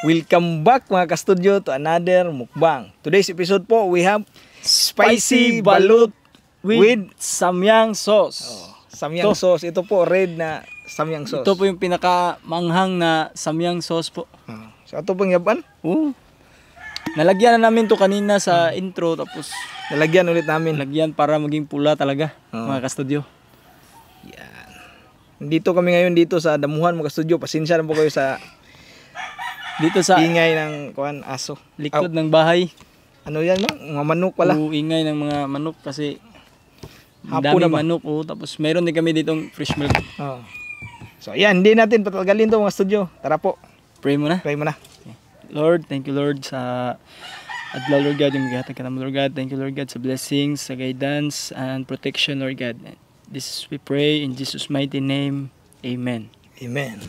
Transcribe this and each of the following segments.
Welcome back mga ka-studio to another mukbang. Today's episode po, we have spicy balut with samyang sauce. samyang sauce. Ito po, red na samyang sauce. Ito po yung pinaka-manghang na samyang sauce po. So ito pong yaban. Nalagyan na namin to kanina sa intro, tapos Nalagyan ulit namin. lagyan para maging pula talaga, mga ka-studio. Yan. Dito kami ngayon dito sa damuhan mga ka-studio. Pasensya na po kayo sa Dito sa ingay ng aso. likod ng bahay. Ano yan, no? Mga manok pala. Ingay ng mga manok kasi Hapon na dami ba? manok. Tapos meron din kami ditong fresh milk. So ayan, hindi natin patagalin to mga studio. Tara po, Pray muna. try mo na. Lord, thank you Lord sa adlaw Lord God, yung maghatag ka naman Lord God. Thank you Lord God sa blessings, sa guidance and protection Lord God. This we pray in Jesus' mighty name. Amen. Amen.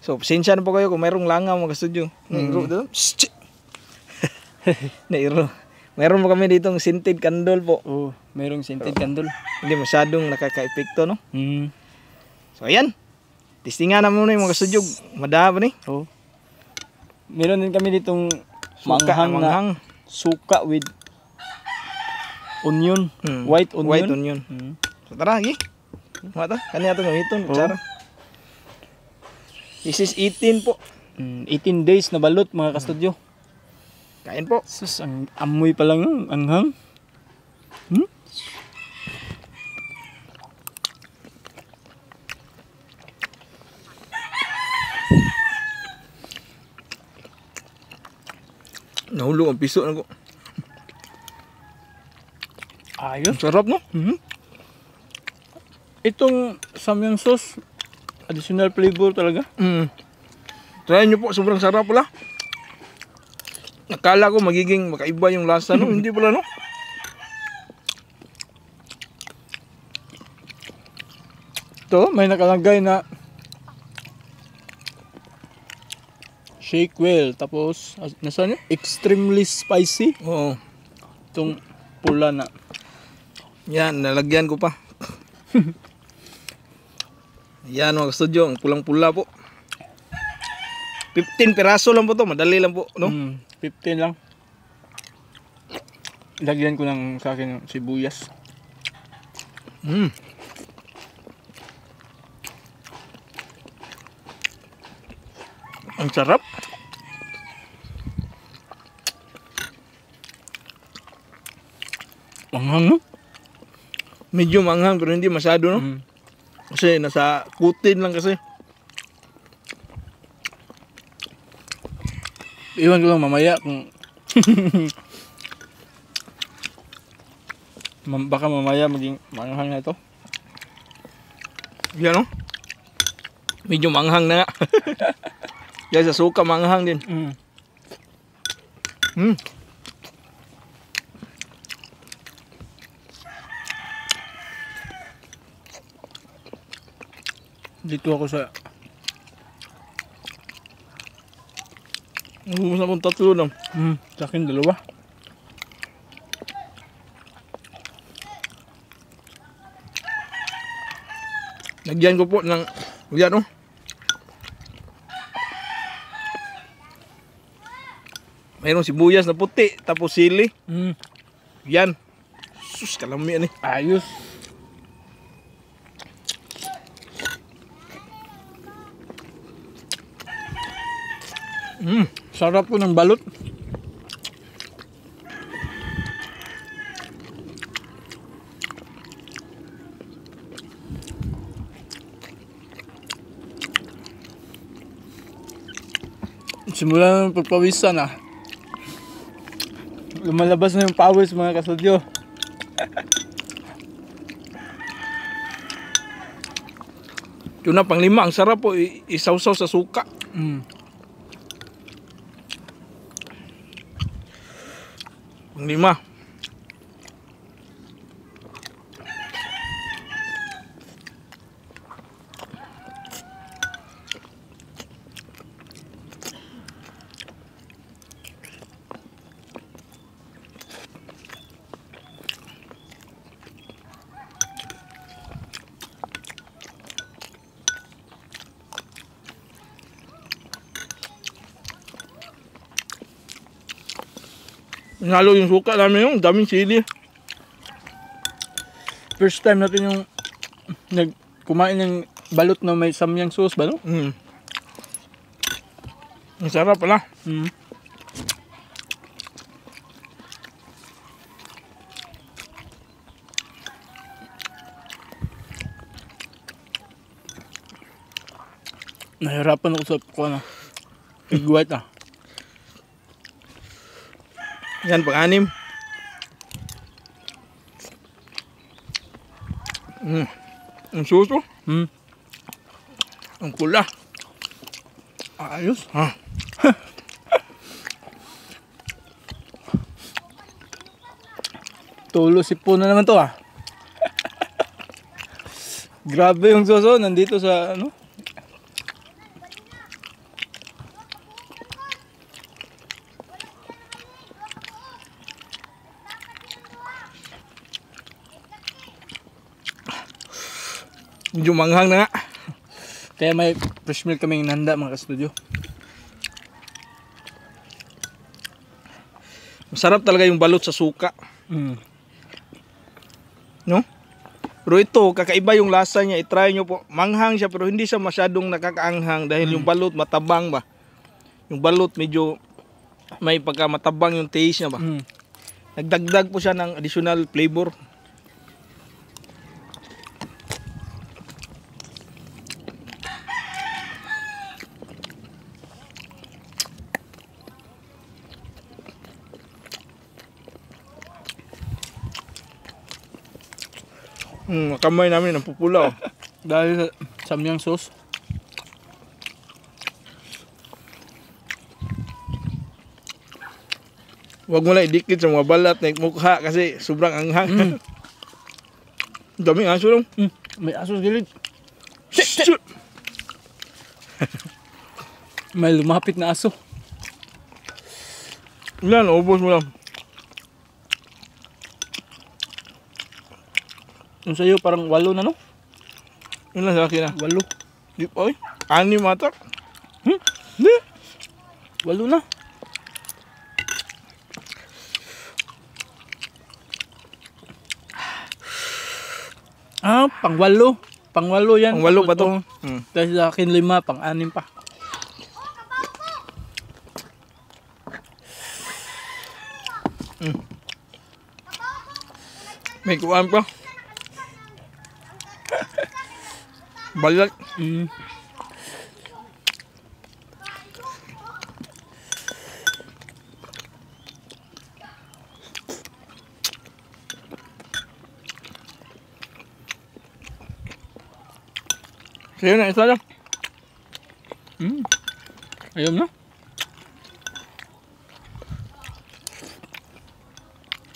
So, pasensya na po kayo kung mayroong langaw mga studio. Nairo doon. Nairo. Mayroon po kami ditong scented candle po. Merong scented candle. Hindi masyadong nakaka-epekto, no? So, ayan. Testingan na muna yung mga studio. Madaba ni. Meron din kami ditong Suka, manghang manghang. na suka with onion, white onion. White onion. So, tara, gi. Mga to. Kanya ito gamiton. Kutsara. This is 18 po. 18 days na balot mga ka-studio. Kain po. Sus, ang amoy pa lang ng anghang. Nahulog ang piso na ko. Ayos. Sarap, no? Itong samyang sauce, additional flavor talaga. Try nyo po, sobrang sarap pala. Nakala ko magiging makaiba yung lasa, no? Hindi pala, no? Ito, may nakalagay na shake well. Tapos, nasaan yun? Extremely spicy. Oo. Itong pula na. Yan, nalagyan ko pa. Yan mga studio, ang pulang-pula po. 15 piraso lang po to, madali lang po, no? 15 lang. Lagyan ko ng sa akin ng sibuyas. Ang sarap. Manghang, no? Medyo manghang pero hindi masyado, no? Kasi nasa kutin lang kasi. Iwan ko lang mamaya kung baka mamaya maging manghang na ito. Yan, no? Medyo manghang na nga. Yan sa suka manghang din. Dito ako sa Ubus na pong tatlo lang. sa akin dalawa. Lagyan ko po ng, yan, no? Mayroong sibuyas na puti, tapos sili. Yan. Sus, kalami yan eh. Ayos. Sarap po ng balot. Simula ng pagpawisan lumalabas na yung pawis mga kasudyo. Yun na, panglima. Ang sarap po, isawsaw sa suka. Panglima. Nalo yung suka namin yung daming sili. First time natin yung kumain ng balot na may samyang sauce ba, no? Ang sarap pala. Nahirapan ako sa egg white ah. Yan, pang-anim. Ang suso. Ang pula. Ayos. Ha. Tulo sipon na naman to ah. Grabe yung soso nandito sa ano. Medyo manghang na nga. Kaya may fresh milk kaming nanda mga ka-studio. Masarap talaga yung balot sa suka. No? Pero ito, kakaiba yung lasa niya. I-try nyo po. Manghang siya pero hindi siya masyadong nakakaanghang dahil yung balot matabang ba. Yung balot medyo may pagka matabang yung taste niya ba. Nagdagdag po siya ng additional flavor. Kamay namin ang pupula oh. Dahil sa samyang sauce. Huwag mo lang idikit sa mga balat na mukha kasi sobrang anghang. Daming aso lang. May aso sa gilid. May lumapit na aso. Ilan, ubos mo lang. Yung sa'yo parang 8 na no? Ilan sa akin na? 8. Di pa oy. 6 ata. Hindi. 8 na. Pang 8. Pang 8 yan. Ang 8 pa to. Dahil sa akin 5, pang 6 pa. May kuhaan pa. Balat. Sa'yo na, isa lang. Ayun na.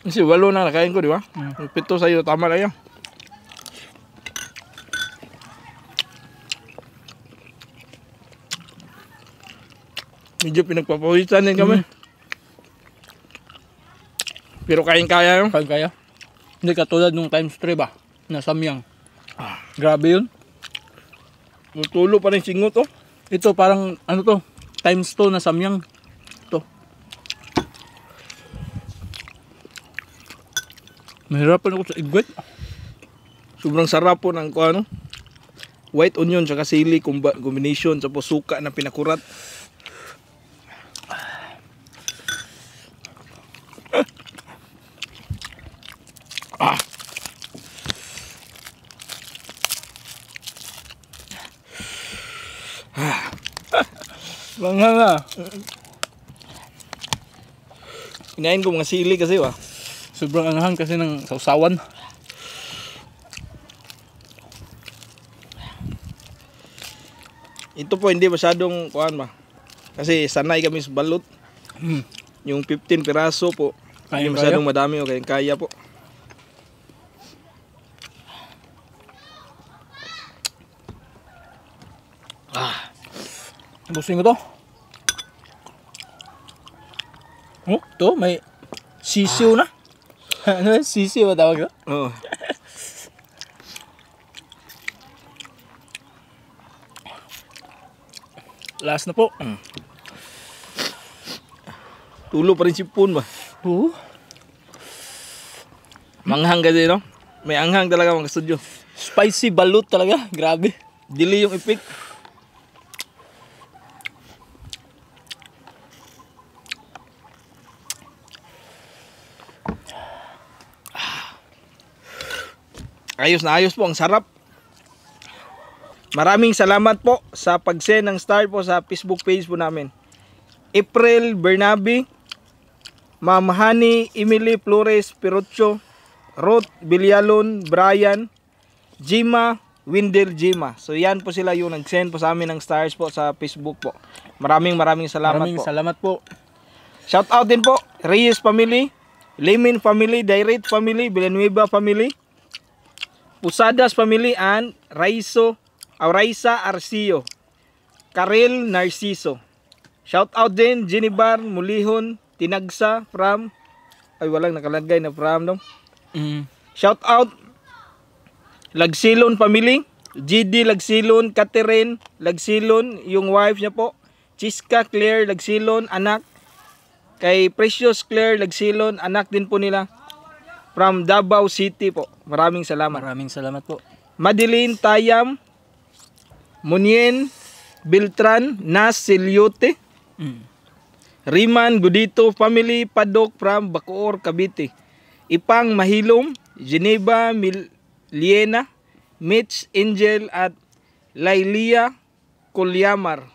Kasi 8 na nakain ko, di ba? 7 sa'yo, tama na yan. Medyo pinagpapawisan din kami. Pero kaya yun. Kaya. Hindi katulad nung times 3 ba? Na samyang. Grabe yun. Tulo pa rin singot oh. Ito parang ano to? Times 2 na samyang. Ito. Mahirapan ako sa egg white. Sobrang sarap po ng ano, white onion sa sili combination sa suka na pinakurat. Bangga na. Kinain ko mga sili kasi ba. Sobrang anghang kasi ng sausawan. Ito po hindi masyadong kuan ba. Kasi sanay kami sa balot. Yung 15 piraso po. Hindi masyadong madami o kaya po. Busing ko to. Oh, to may sisiw na. Ano yun? Sisiw ba tawag to? Oo. Last na po. Tulo pa rin sipon ba. Oh. Manghang kasi, no? May anghang talaga mga studio. Spicy balut talaga. Grabe. Dili yung ipik. Ayos na ayos po, ang sarap. Maraming salamat po sa pag-send ng star po sa Facebook page po namin. April Bernabe, Ma'am Hani Emily Flores Pirocho, Ruth Villalon, Brian, Jima, Windel Jima. So yan po sila yung nag-send po sa amin ng stars po sa Facebook po. Maraming salamat Maraming po. salamat po. Shout out din po, Reyes family, Lemin family, Direct family, Villanueva family, Pusadas family, and Raisa Arcio, Karel Narciso. Shout out din Jenibar Mulihon Tinagsa from, ay walang nakalagay na from, no? Shout out Lagsilon family, GD Lagsilon, Catherine Lagsilon, yung wife niya po, Chiska Claire Lagsilon, anak, kay Precious Claire Lagsilon, anak din po nila, from Davao City po. Maraming salamat. Maraming salamat po. Madeline Tayam, Munien Beltran Nas Siliote, Riman Gudito family, Padok from Bacoor, Cavite, Ipang Mahilom, Geneva Liena, Mitch Angel at Lailia Kulyamar.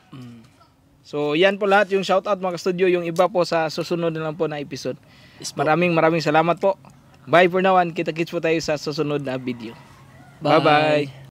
So yan po lahat yung shoutout mga studio, yung iba po sa susunod na lang po na episode. Maraming salamat po. Bye for now, and kita-kits po tayo sa susunod na video. Bye bye.